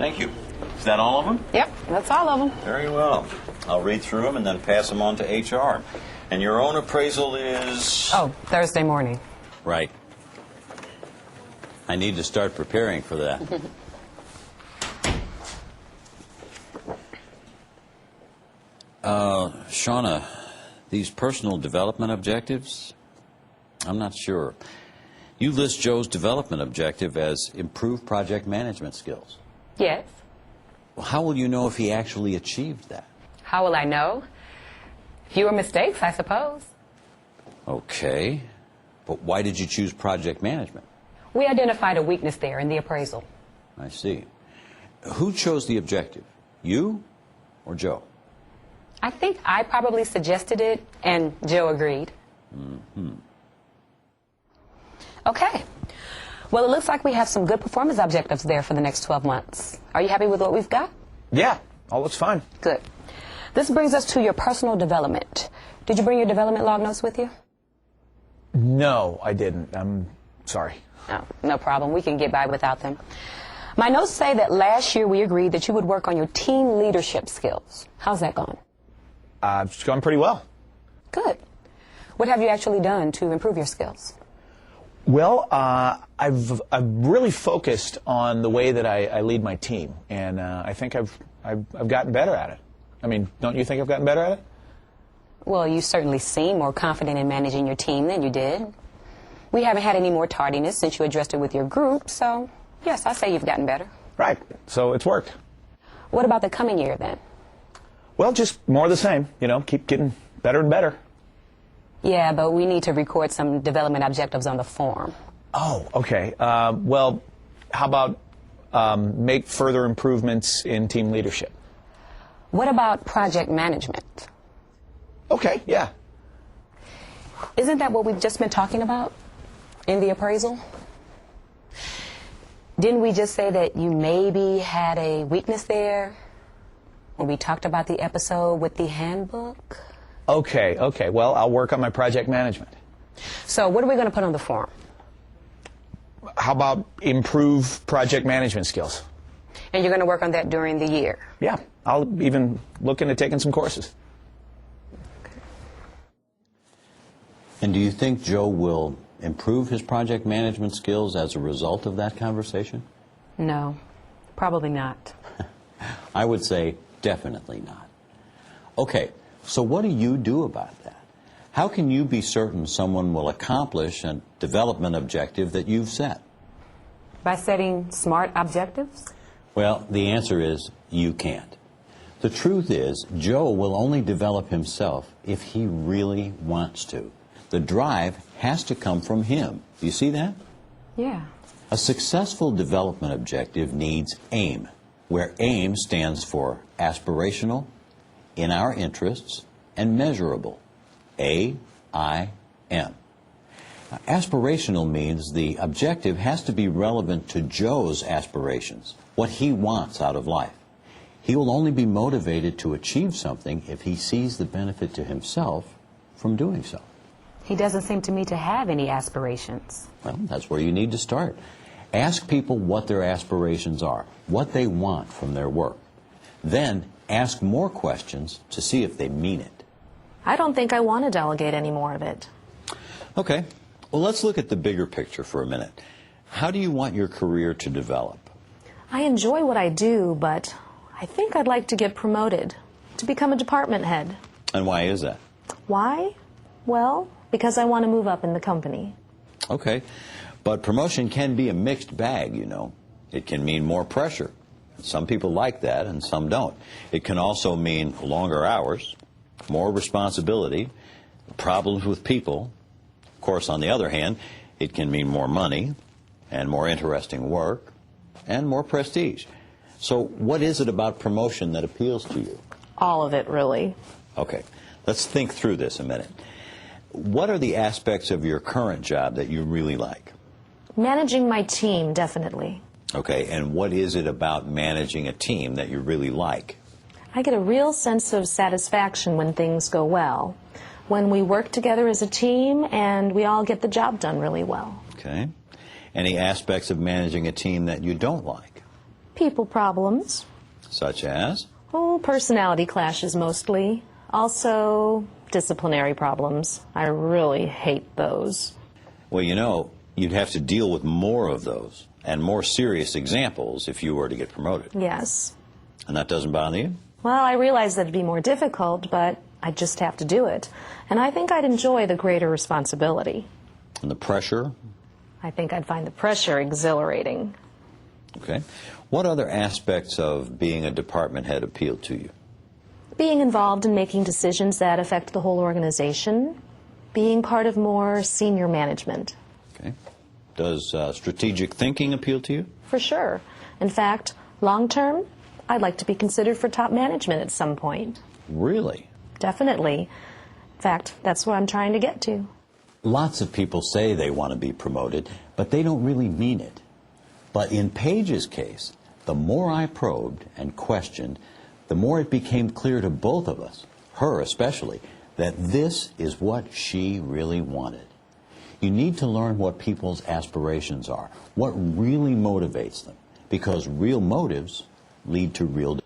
Thank you. Is that all of them? Yep, that's all of them. Very well. I'll read through them and then pass them on to HR. And your own appraisal is... Oh, Thursday morning. Right. I need to start preparing for that. Shauna, these personal development objectives, I'm not sure. You list Joe's development objective as improve project management skills. Yes. Well, how will you know if he actually achieved that? How will I know? Fewer mistakes, I suppose. Okay. But why did you choose project management? We identified a weakness there in the appraisal. I see. Who chose the objective? You or Joe? I think I probably suggested it, and Joe agreed. Mm-hmm. Okay. Well, it looks like we have some good performance objectives there for the next 12 months. Are you happy with what we've got? Yeah, all looks fine. Good. This brings us to your personal development. Did you bring your development log notes with you? No, I didn't. I'm sorry. Oh, no problem. We can get by without them. My notes say that last year we agreed that you would work on your team leadership skills. How's that going? It's gone pretty well. Good. What have you actually done to improve your skills? Well, I've really focused on the way that I lead my team, and I think I've gotten better at it. I mean, don't you think I've gotten better at it? Well, you certainly seem more confident in managing your team than you did. We haven't had any more tardiness since you addressed it with your group, so yes, I say you've gotten better. Right. So it's worked. What about the coming year then? Well, just more of the same. You know, keep getting better and better. Yeah, but we need to record some development objectives on the form. Oh, okay. Well, how about make further improvements in team leadership? What about project management? Okay, yeah. Isn't that what we've just been talking about in the appraisal? Didn't we just say that you maybe had a weakness there when we talked about the episode with the handbook? Okay. Well, I'll work on my project management. So what are we going to put on the form? How about improve project management skills? And you're going to work on that during the year? Yeah, I'll even look into taking some courses. And do you think Joe will improve his project management skills as a result of that conversation? No, probably not. I would say definitely not. Okay, so what do you do about that? How can you be certain someone will accomplish a development objective that you've set? By setting SMART objectives? Well, the answer is you can't. The truth is, Joe will only develop himself if he really wants to. The drive has to come from him. Do you see that? Yeah. A successful development objective needs A.I.M, where A.I.M stands for Aspirational, In Our Interests, and Measurable, A-I-M. Now, aspirational means the objective has to be relevant to Joe's aspirations, what he wants out of life. He will only be motivated to achieve something if he sees the benefit to himself from doing so. He doesn't seem to me to have any aspirations. Well, that's where you need to start. Ask people what their aspirations are, what they want from their work. Then ask more questions to see if they mean it. I don't think I want to delegate any more of it. Okay. Well, let's look at the bigger picture for a minute. How do you want your career to develop? I enjoy what I do, but I think I'd like to get promoted, to become a department head. And why is that? Why? Well, because I want to move up in the company. Okay. But promotion can be a mixed bag, you know. It can mean more pressure. Some people like that and some don't. It can also mean longer hours, more responsibility, problems with people. Of course, on the other hand, it can mean more money and more interesting work and more prestige. So what is it about promotion that appeals to you? All of it, really. Okay. Let's think through this a minute. What are the aspects of your current job that you really like? Managing my team, definitely. Okay, and what is it about managing a team that you really like? I get a real sense of satisfaction when things go well, when we work together as a team and we all get the job done really well. Okay. Any aspects of managing a team that you don't like? People problems. Such as? Oh, personality clashes mostly. Also, disciplinary problems. I really hate those. Well, you know, you'd have to deal with more of those and more serious examples if you were to get promoted. Yes. And that doesn't bother you? Well, I realize that it'd be more difficult, but I just have to do it. And I think I'd enjoy the greater responsibility. And the pressure? I think I'd find the pressure exhilarating. Okay. What other aspects of being a department head appeal to you? Being involved in making decisions that affect the whole organization. Being part of more senior management. Okay. Does strategic thinking appeal to you? For sure. In fact, long term, I'd like to be considered for top management at some point. Really? Definitely. In fact, that's what I'm trying to get to. Lots of people say they want to be promoted, but they don't really mean it. But in Paige's case, the more I probed and questioned, the more it became clear to both of us, her especially, that this is what she really wanted. You need to learn what people's aspirations are, what really motivates them, because real motives lead to real